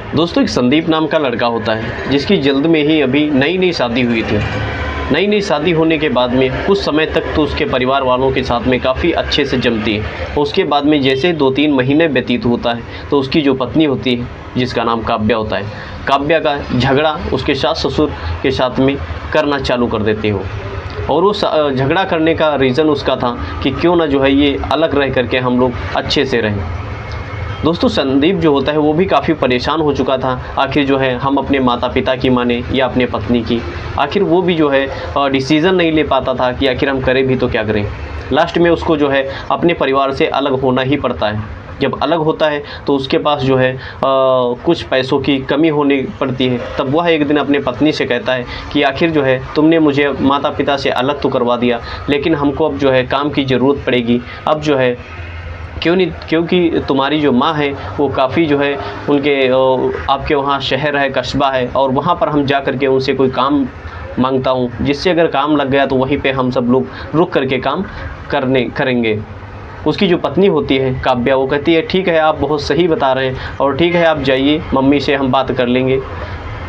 दोस्तों एक संदीप नाम का लड़का होता है जिसकी जल्द में ही अभी नई नई शादी हुई थी। नई नई शादी होने के बाद में कुछ समय तक तो उसके परिवार वालों के साथ में काफ़ी अच्छे से जमती है। उसके बाद में जैसे 2-3 महीने व्यतीत होता है तो उसकी जो पत्नी होती है जिसका नाम काव्या होता है, काव्या का झगड़ा उसके सास ससुर के साथ में करना चालू कर देते हो। और वो झगड़ा करने का रीज़न उसका था कि क्यों ना जो है ये अलग रह करके हम लोग अच्छे से रहें। दोस्तों संदीप जो होता है वो भी काफ़ी परेशान हो चुका था। आखिर जो है हम अपने माता पिता की माने या अपने पत्नी की, आखिर वो भी जो है डिसीज़न नहीं ले पाता था कि आखिर हम करें भी तो क्या करें। लास्ट में उसको जो है अपने परिवार से अलग होना ही पड़ता है। जब अलग होता है तो उसके पास जो है कुछ पैसों की कमी होने पड़ती है। तब वह एक दिन अपने पत्नी से कहता है कि आखिर जो है तुमने मुझे माता पिता से अलग तो करवा दिया, लेकिन हमको अब जो है काम की ज़रूरत पड़ेगी। अब जो है क्यों नहीं, क्योंकि तुम्हारी जो माँ है वो काफ़ी जो है उनके आपके वहाँ शहर है, कस्बा है, और वहाँ पर हम जा कर के उनसे कोई काम मांगता हूँ, जिससे अगर काम लग गया तो वहीं पे हम सब लोग रुक करके काम करेंगे। उसकी जो पत्नी होती है काव्या, वो कहती है ठीक है आप बहुत सही बता रहे हैं, और ठीक है आप जाइए, मम्मी से हम बात कर लेंगे।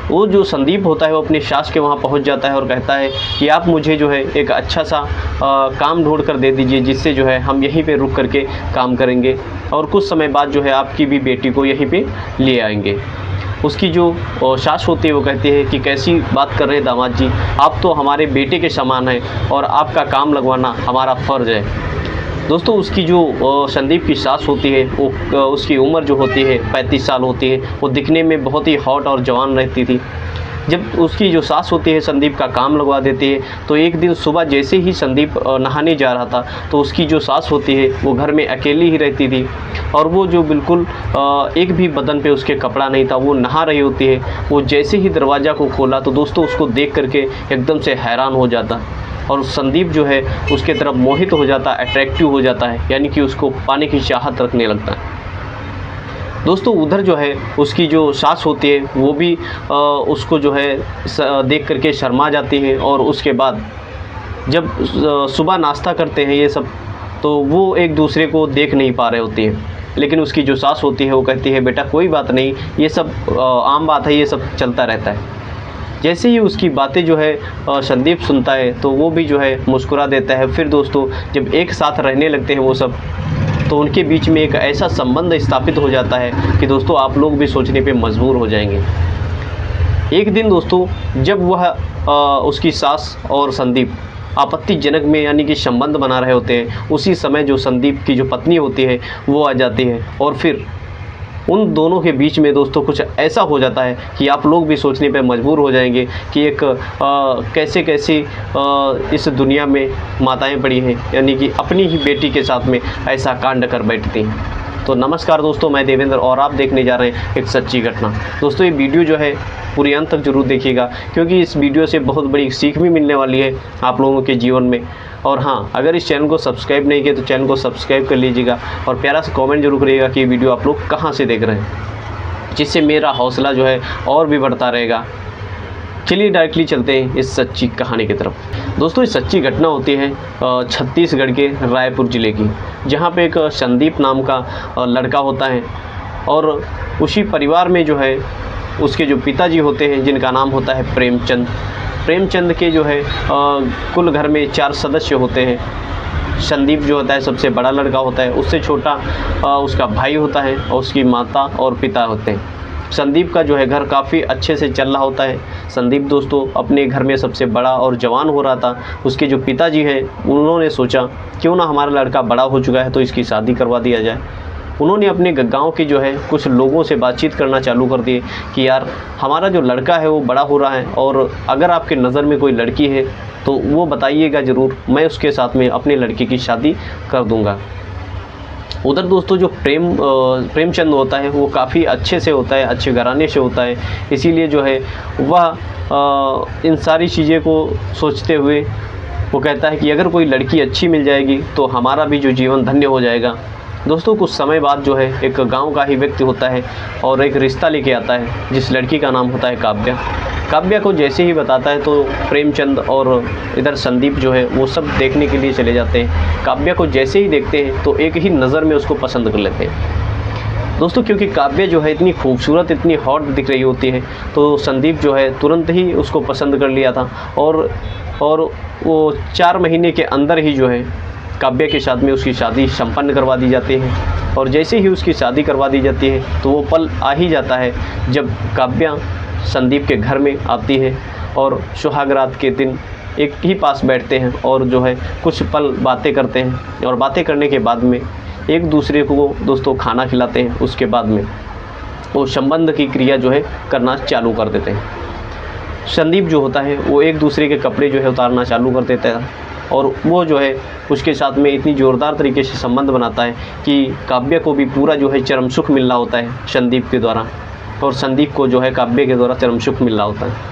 वो जो संदीप होता है वो अपनी सास के वहाँ पहुँच जाता है और कहता है कि आप मुझे जो है एक अच्छा सा काम ढूंढ कर दे दीजिए, जिससे जो है हम यहीं पे रुक करके काम करेंगे, और कुछ समय बाद जो है आपकी भी बेटी को यहीं पे ले आएंगे। उसकी जो सास होती है वो कहती है कि कैसी बात कर रहे हैं दामाद जी, आप तो हमारे बेटे के समान हैं और आपका काम लगवाना हमारा फ़र्ज़ है। दोस्तों उसकी जो संदीप की सास होती है वो उसकी उम्र जो होती है 35 साल होती है। वो दिखने में बहुत ही हॉट और जवान रहती थी। जब उसकी जो सास होती है संदीप का काम लगवा देती है, तो एक दिन सुबह जैसे ही संदीप नहाने जा रहा था तो उसकी जो सास होती है वो घर में अकेली ही रहती थी, और वो जो बिल्कुल एक भी बदन पे उसके कपड़ा नहीं था, वो नहा रही होती है। वो जैसे ही दरवाज़ा को खोला तो दोस्तों उसको देख करके एकदम से हैरान हो जाता, और संदीप जो है उसके तरफ मोहित हो जाता, अट्रैक्टिव हो जाता है, यानी कि उसको पाने की चाहत रखने लगता है। दोस्तों उधर जो है उसकी जो सास होती है वो भी उसको जो है देख करके शर्मा जाती है, और उसके बाद जब सुबह नाश्ता करते हैं ये सब, तो वो एक दूसरे को देख नहीं पा रहे होती हैं। लेकिन उसकी जो सास होती है वो कहती है बेटा कोई बात नहीं, ये सब आम बात है, ये सब चलता रहता है। जैसे ही उसकी बातें जो है संदीप सुनता है तो वो भी जो है मुस्कुरा देता है। फिर दोस्तों जब एक साथ रहने लगते हैं वो सब, तो उनके बीच में एक ऐसा संबंध स्थापित हो जाता है कि दोस्तों आप लोग भी सोचने पे मजबूर हो जाएंगे। एक दिन दोस्तों जब वह उसकी सास और संदीप आपत्तिजनक में यानी कि संबंध बना रहे होते हैं, उसी समय जो संदीप की जो पत्नी होती है वो आ जाती है, और फिर उन दोनों के बीच में दोस्तों कुछ ऐसा हो जाता है कि आप लोग भी सोचने पे मजबूर हो जाएंगे कि एक कैसे कैसे इस दुनिया में माताएं पड़ी हैं, यानी कि अपनी ही बेटी के साथ में ऐसा कांड कर बैठती हैं। तो नमस्कार दोस्तों, मैं देवेंद्र और आप देखने जा रहे हैं एक सच्ची घटना। दोस्तों ये वीडियो जो है पूरी अंत तक जरूर देखिएगा, क्योंकि इस वीडियो से बहुत बड़ी सीख भी मिलने वाली है आप लोगों के जीवन में। और हाँ, अगर इस चैनल को सब्सक्राइब नहीं किया तो चैनल को सब्सक्राइब कर लीजिएगा, और प्यारा सा कमेंट जरूर करिएगा कि ये वीडियो आप लोग कहाँ से देख रहे हैं, जिससे मेरा हौसला जो है और भी बढ़ता रहेगा। चलिए डायरेक्टली चलते हैं इस सच्ची कहानी की तरफ। दोस्तों ये सच्ची घटना होती है छत्तीसगढ़ के रायपुर ज़िले की, जहाँ पे एक संदीप नाम का लड़का होता है, और उसी परिवार में जो है उसके जो पिताजी होते हैं जिनका नाम होता है प्रेमचंद। प्रेमचंद के जो है कुल घर में 4 सदस्य होते हैं। संदीप जो होता है सबसे बड़ा लड़का होता है, उससे छोटा उसका भाई होता है, और उसकी माता और पिता होते हैं। संदीप का जो है घर काफ़ी अच्छे से चल रहा होता है। संदीप दोस्तों अपने घर में सबसे बड़ा और जवान हो रहा था। उसके जो पिताजी हैं उन्होंने सोचा क्यों ना हमारा लड़का बड़ा हो चुका है तो इसकी शादी करवा दिया जाए। उन्होंने अपने गांव के जो है कुछ लोगों से बातचीत करना चालू कर दिए कि यार हमारा जो लड़का है वो बड़ा हो रहा है, और अगर आपके नज़र में कोई लड़की है तो वो बताइएगा ज़रूर, मैं उसके साथ में अपने लड़की की शादी कर दूंगा। उधर दोस्तों जो प्रेमचंद होता है वो काफ़ी अच्छे से होता है, अच्छे घराने से होता है, इसीलिए जो है वह इन सारी चीज़ें को सोचते हुए वो कहता है कि अगर कोई लड़की अच्छी मिल जाएगी तो हमारा भी जो जीवन धन्य हो जाएगा। दोस्तों कुछ समय बाद जो है एक गांव का ही व्यक्ति होता है और एक रिश्ता लेके आता है, जिस लड़की का नाम होता है काव्या। काव्या को जैसे ही बताता है तो प्रेमचंद और इधर संदीप जो है वो सब देखने के लिए चले जाते हैं। काव्या को जैसे ही देखते हैं तो एक ही नज़र में उसको पसंद कर लेते हैं। दोस्तों क्योंकि काव्या जो है इतनी खूबसूरत, इतनी हॉट दिख रही होती है, तो संदीप जो है तुरंत ही उसको पसंद कर लिया था और वो 4 महीने के अंदर ही जो है काव्या के साथ में उसकी शादी संपन्न करवा दी जाती है। और जैसे ही उसकी शादी करवा दी जाती है तो वो पल आ ही जाता है जब काव्या संदीप के घर में आती है और सुहागरात के दिन एक ही पास बैठते हैं और जो है कुछ पल बातें करते हैं और बातें करने के बाद में एक दूसरे को दोस्तों खाना खिलाते हैं। उसके बाद में वो संबंध की क्रिया जो है करना चालू कर देते हैं। संदीप जो होता है वो एक दूसरे के कपड़े जो है उतारना चालू कर देता है और वो जो है उसके साथ में इतनी ज़ोरदार तरीके से संबंध बनाता है कि काव्या को भी पूरा जो है चरम सुख मिल रहा होता है संदीप के द्वारा, और संदीप को जो है काव्या के द्वारा चरम सुख मिल रहा होता है।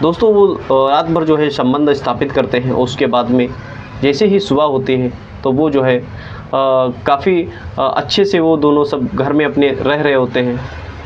दोस्तों वो रात भर जो है संबंध स्थापित करते हैं। उसके बाद में जैसे ही सुबह होती है तो वो जो है काफ़ी अच्छे से वो दोनों सब घर में अपने रह रहे होते हैं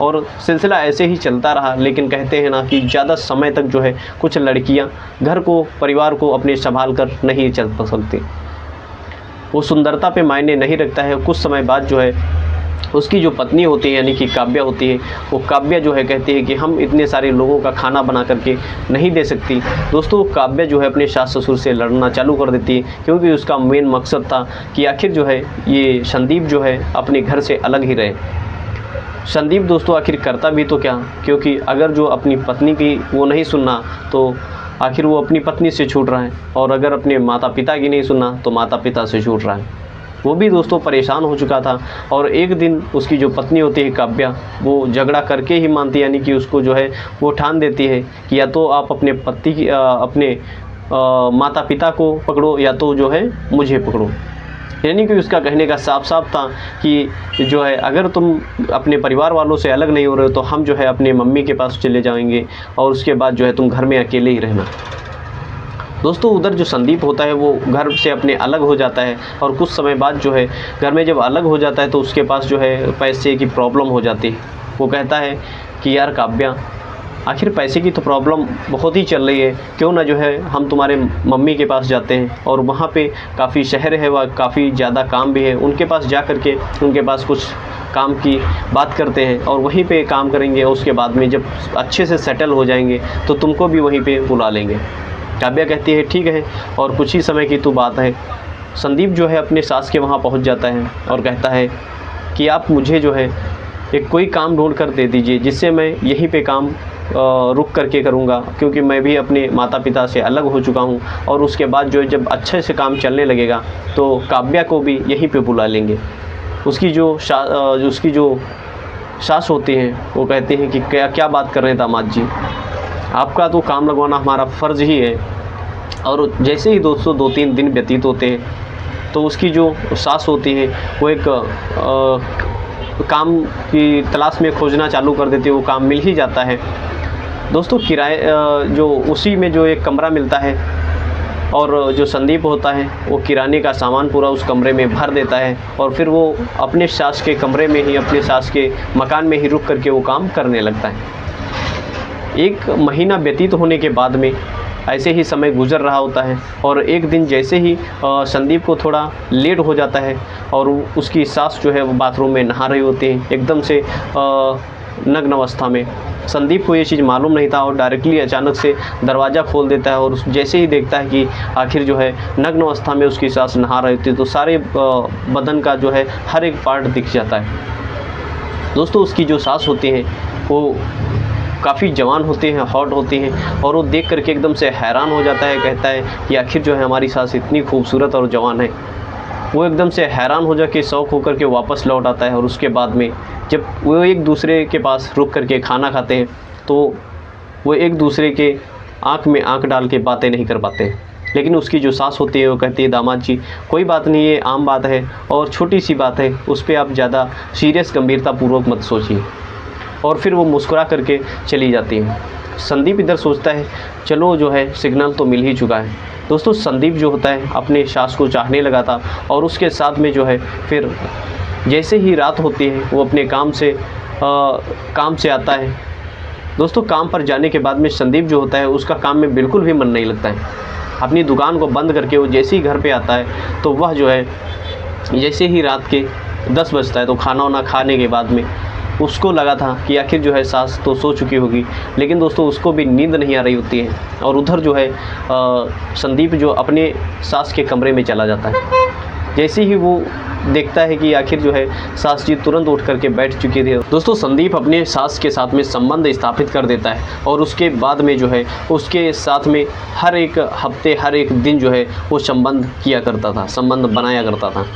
और सिलसिला ऐसे ही चलता रहा। लेकिन कहते हैं ना कि ज़्यादा समय तक जो है कुछ लड़कियां घर को, परिवार को अपने संभाल कर नहीं चल सकती। वो सुंदरता पे मायने नहीं रखता है। कुछ समय बाद जो है उसकी जो पत्नी होती है यानी कि काव्या होती है, वो काव्या जो है कहती है कि हम इतने सारे लोगों का खाना बना करके नहीं दे सकती। दोस्तों काव्या जो है अपने सास ससुर से लड़ना चालू कर देती है, क्योंकि उसका मेन मकसद था कि आखिर जो है ये संदीप जो है अपने घर से अलग ही रहे। संदीप दोस्तों आखिर करता भी तो क्या, क्योंकि अगर जो अपनी पत्नी की वो नहीं सुनना तो आखिर वो अपनी पत्नी से छूट रहा है, और अगर अपने माता पिता की नहीं सुनना तो माता पिता से छूट रहा है। वो भी दोस्तों परेशान हो चुका था और एक दिन उसकी जो पत्नी होती है काव्या, वो झगड़ा करके ही मानती है, यानी कि उसको जो है वो ठान देती है कि या तो आप अपने पति की अपने माता पिता को पकड़ो या तो जो है मुझे पकड़ो। यानी कि उसका कहने का साफ साफ था कि जो है अगर तुम अपने परिवार वालों से अलग नहीं हो रहे हो तो हम जो है अपने मम्मी के पास चले जाएंगे और उसके बाद जो है तुम घर में अकेले ही रहना। दोस्तों उधर जो संदीप होता है वो घर से अपने अलग हो जाता है और कुछ समय बाद जो है घर में जब अलग हो जाता है तो उसके पास जो है पैसे की प्रॉब्लम हो जाती है। वो कहता है कि यार काव्या, आखिर पैसे की तो प्रॉब्लम बहुत ही चल रही है, क्यों ना जो है हम तुम्हारे मम्मी के पास जाते हैं और वहाँ पे काफ़ी शहर है, वह काफ़ी ज़्यादा काम भी है, उनके पास जा कर के उनके पास कुछ काम की बात करते हैं और वहीं पे काम करेंगे। और उसके बाद में जब अच्छे से सेटल हो जाएंगे तो तुमको भी वहीं पे बुला लेंगे। काव्या कहती है ठीक है, और कुछ ही समय की तो बात है। संदीप जो है अपने सास के वहाँ पहुँच जाता है और कहता है कि आप मुझे जो है एक कोई काम ढूंढ कर दे दीजिए जिससे मैं यहीं पे काम रुक करके करूँगा, क्योंकि मैं भी अपने माता पिता से अलग हो चुका हूँ। और उसके बाद जो जब अच्छे से काम चलने लगेगा तो काव्या को भी यहीं पे बुला लेंगे। उसकी जो सास होती हैं वो कहती हैं कि क्या बात कर रहे हैं दामाद जी, आपका तो काम लगवाना हमारा फ़र्ज़ ही है। और जैसे ही दोस्तों 2-3 दिन व्यतीत होते हैं तो उसकी जो सास होती है वो एक काम की तलाश में खोजना चालू कर देती है। वो काम मिल ही जाता है दोस्तों। किराए जो उसी में जो एक कमरा मिलता है और जो संदीप होता है वो किराने का सामान पूरा उस कमरे में भर देता है और फिर वो अपने सास के कमरे में ही, अपने सास के मकान में ही रुक करके वो काम करने लगता है। 1 महीना व्यतीत होने के बाद में ऐसे ही समय गुजर रहा होता है और एक दिन जैसे ही संदीप को थोड़ा लेट हो जाता है और उसकी सास जो है वो बाथरूम में नहा रही होती है एकदम से नग्न अवस्था में। संदीप को ये चीज़ मालूम नहीं था और डायरेक्टली अचानक से दरवाज़ा खोल देता है और जैसे ही देखता है कि आखिर जो है नग्न अवस्था में उसकी सास नहा रही थी तो सारे बदन का जो है हर एक पार्ट दिख जाता है। दोस्तों उसकी जो सास होती है वो काफ़ी जवान होते हैं, हॉट होती हैं और वो देख करके एकदम से हैरान हो जाता है। कहता है कि आखिर जो है हमारी सास इतनी खूबसूरत और जवान है। वो एकदम से हैरान हो जाके शौक होकर के वापस लौट आता है और उसके बाद में जब वो एक दूसरे के पास रुक करके खाना खाते हैं तो वो एक दूसरे के आँख में आँख डाल के बातें नहीं कर पाते। लेकिन उसकी जो सास होती है वो कहती है दामाद जी कोई बात नहीं, ये आम बात है और छोटी सी बात है, उस पर आप ज़्यादा सीरियस गंभीरतापूर्वक मत सोचिए। और फिर वो मुस्कुरा करके चली जाती है। संदीप इधर सोचता है चलो जो है सिग्नल तो मिल ही चुका है। दोस्तों संदीप जो होता है अपने सास को चाहने लगा था और उसके साथ में जो है फिर जैसे ही रात होती है वो अपने काम से आता है। दोस्तों काम पर जाने के बाद में संदीप जो होता है उसका काम में बिल्कुल भी मन नहीं लगता है। अपनी दुकान को बंद करके वो जैसे ही घर पे आता है तो वह जो है जैसे ही रात के 10 बजता है तो खाना वाना खाने के बाद में उसको लगा था कि आखिर जो है सास तो सो चुकी होगी, लेकिन दोस्तों उसको भी नींद नहीं आ रही होती है। और उधर जो है संदीप जो अपने सास के कमरे में चला जाता है। जैसे ही वो देखता है कि आखिर जो है सास जी तुरंत उठ करके बैठ चुकी थी, दोस्तों संदीप अपने सास के साथ में संबंध स्थापित कर देता है और उसके बाद में जो है उसके साथ में हर एक हफ्ते हर एक दिन जो है वो संबंध किया करता था, संबंध बनाया करता था।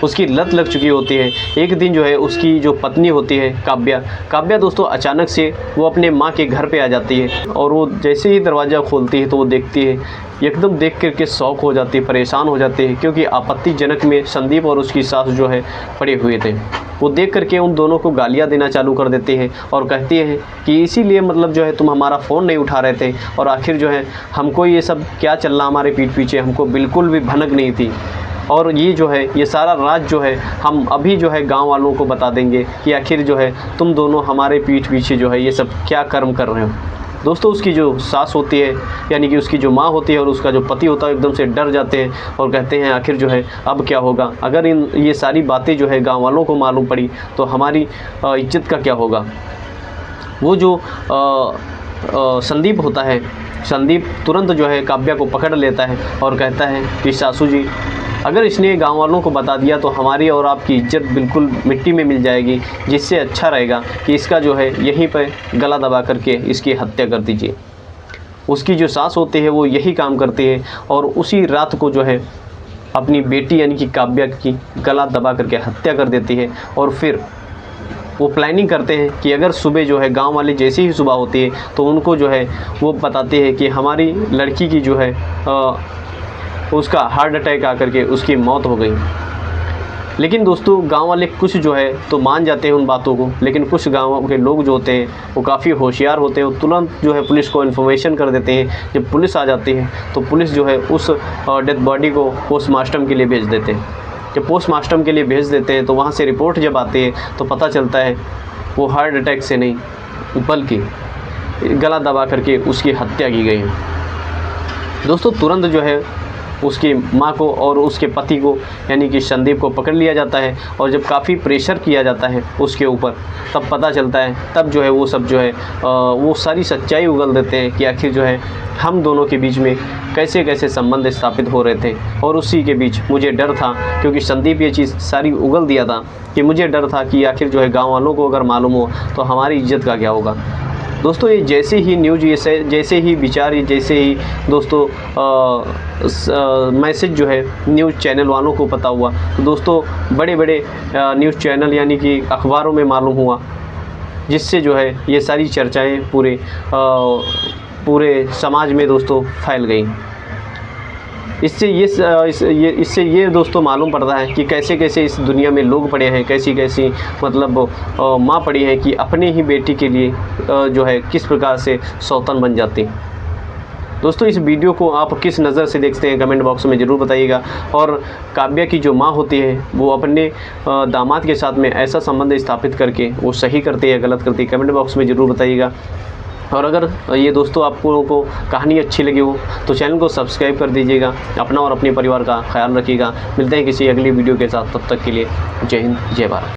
उसकी लत लग चुकी होती है। एक दिन जो है उसकी जो पत्नी होती है काव्या दोस्तों अचानक से वो अपने माँ के घर पे आ जाती है और वो जैसे ही दरवाज़ा खोलती है तो वो देखती है, एकदम देख करके शौक हो जाती है, परेशान हो जाती है, क्योंकि आपत्तिजनक में संदीप और उसकी सास जो है पड़े हुए थे। वो देख करके उन दोनों को गालियाँ देना चालू कर देते हैं और कहती है कि इसीलिए मतलब जो है तुम हमारा फ़ोन नहीं उठा रहे थे, और आखिर जो है हमको ये सब क्या चल रहा हमारे पीठ पीछे, हमको बिल्कुल भी भनक नहीं थी। और ये जो है ये सारा राज जो है हम अभी जो है गांव वालों को बता देंगे कि आखिर जो है तुम दोनों हमारे पीठ पीछे जो है ये सब क्या कर्म कर रहे हो। दोस्तों उसकी जो सास होती है यानी कि उसकी जो माँ होती है और उसका जो पति होता है एकदम से डर जाते हैं और कहते हैं आखिर जो है अब क्या होगा, अगर ये सारी बातें जो है गांव वालों को मालूम पड़ी तो हमारी इज्जत का क्या होगा। वो जो संदीप होता है, संदीप तुरंत जो है काव्या को पकड़ लेता है और कहता है कि सासू जी अगर इसने गांव वालों को बता दिया तो हमारी और आपकी इज्जत बिल्कुल मिट्टी में मिल जाएगी, जिससे अच्छा रहेगा कि इसका जो है यहीं पर गला दबा करके इसकी हत्या कर दीजिए। उसकी जो सास होती है वो यही काम करती है और उसी रात को जो है अपनी बेटी यानी कि काव्या की गला दबा करके हत्या कर देती है। और फिर वो प्लानिंग करते हैं कि अगर सुबह जो है गांव वाले जैसे ही सुबह होती है तो उनको जो है वो बताते हैं कि हमारी लड़की की जो है उसका हार्ट अटैक आकर के उसकी मौत हो गई। लेकिन दोस्तों गांव वाले कुछ जो है तो मान जाते हैं उन बातों को, लेकिन कुछ गांव के लोग जो होते हैं वो काफ़ी होशियार होते हैं, वो तुरंत जो है पुलिस को इन्फॉर्मेशन कर देते हैं। जब पुलिस आ जाती है तो पुलिस जो है उस डेथ बॉडी को पोस्टमार्टम के लिए भेज देते हैं। जब पोस्टमार्टम के लिए भेज देते हैं तो वहाँ से रिपोर्ट जब आती है तो पता चलता है वो हार्ट अटैक से नहीं बल्कि गला दबा करके उसकी हत्या की गई है। दोस्तों तुरंत जो है उसकी माँ को और उसके पति को यानी कि संदीप को पकड़ लिया जाता है और जब काफ़ी प्रेशर किया जाता है उसके ऊपर तब पता चलता है, तब जो है वो सब जो है वो सारी सच्चाई उगल देते हैं कि आखिर जो है हम दोनों के बीच में कैसे कैसे संबंध स्थापित हो रहे थे। और उसी के बीच मुझे डर था, क्योंकि संदीप ये चीज़ सारी उगल दिया था कि मुझे डर था कि आखिर जो है गाँव वालों को अगर मालूम हो तो हमारी इज्जत का क्या होगा। दोस्तों ये जैसे ही न्यूज़ जैसे ही विचार जैसे ही दोस्तों मैसेज जो है न्यूज़ चैनल वालों को पता हुआ तो दोस्तों बड़े बड़े न्यूज़ चैनल यानी कि अखबारों में मालूम हुआ, जिससे जो है ये सारी चर्चाएं पूरे समाज में दोस्तों फैल गई। इससे ये दोस्तों मालूम पड़ता है कि कैसे कैसे इस दुनिया में लोग पड़े हैं, कैसी कैसी मतलब माँ पड़ी है कि अपने ही बेटी के लिए जो है किस प्रकार से सौतन बन जाती। दोस्तों इस वीडियो को आप किस नज़र से देखते हैं कमेंट बॉक्स में ज़रूर बताइएगा। और काव्या की जो माँ होती है वो अपने दामाद के साथ में ऐसा संबंध स्थापित करके वो सही करती है गलत करती है, कमेंट बॉक्स में ज़रूर बताइएगा। और अगर ये दोस्तों आपको कहानी अच्छी लगी हो तो चैनल को सब्सक्राइब कर दीजिएगा। अपना और अपने परिवार का ख्याल रखिएगा। मिलते हैं किसी अगली वीडियो के साथ, तब तक के लिए जय हिंद जय भारत।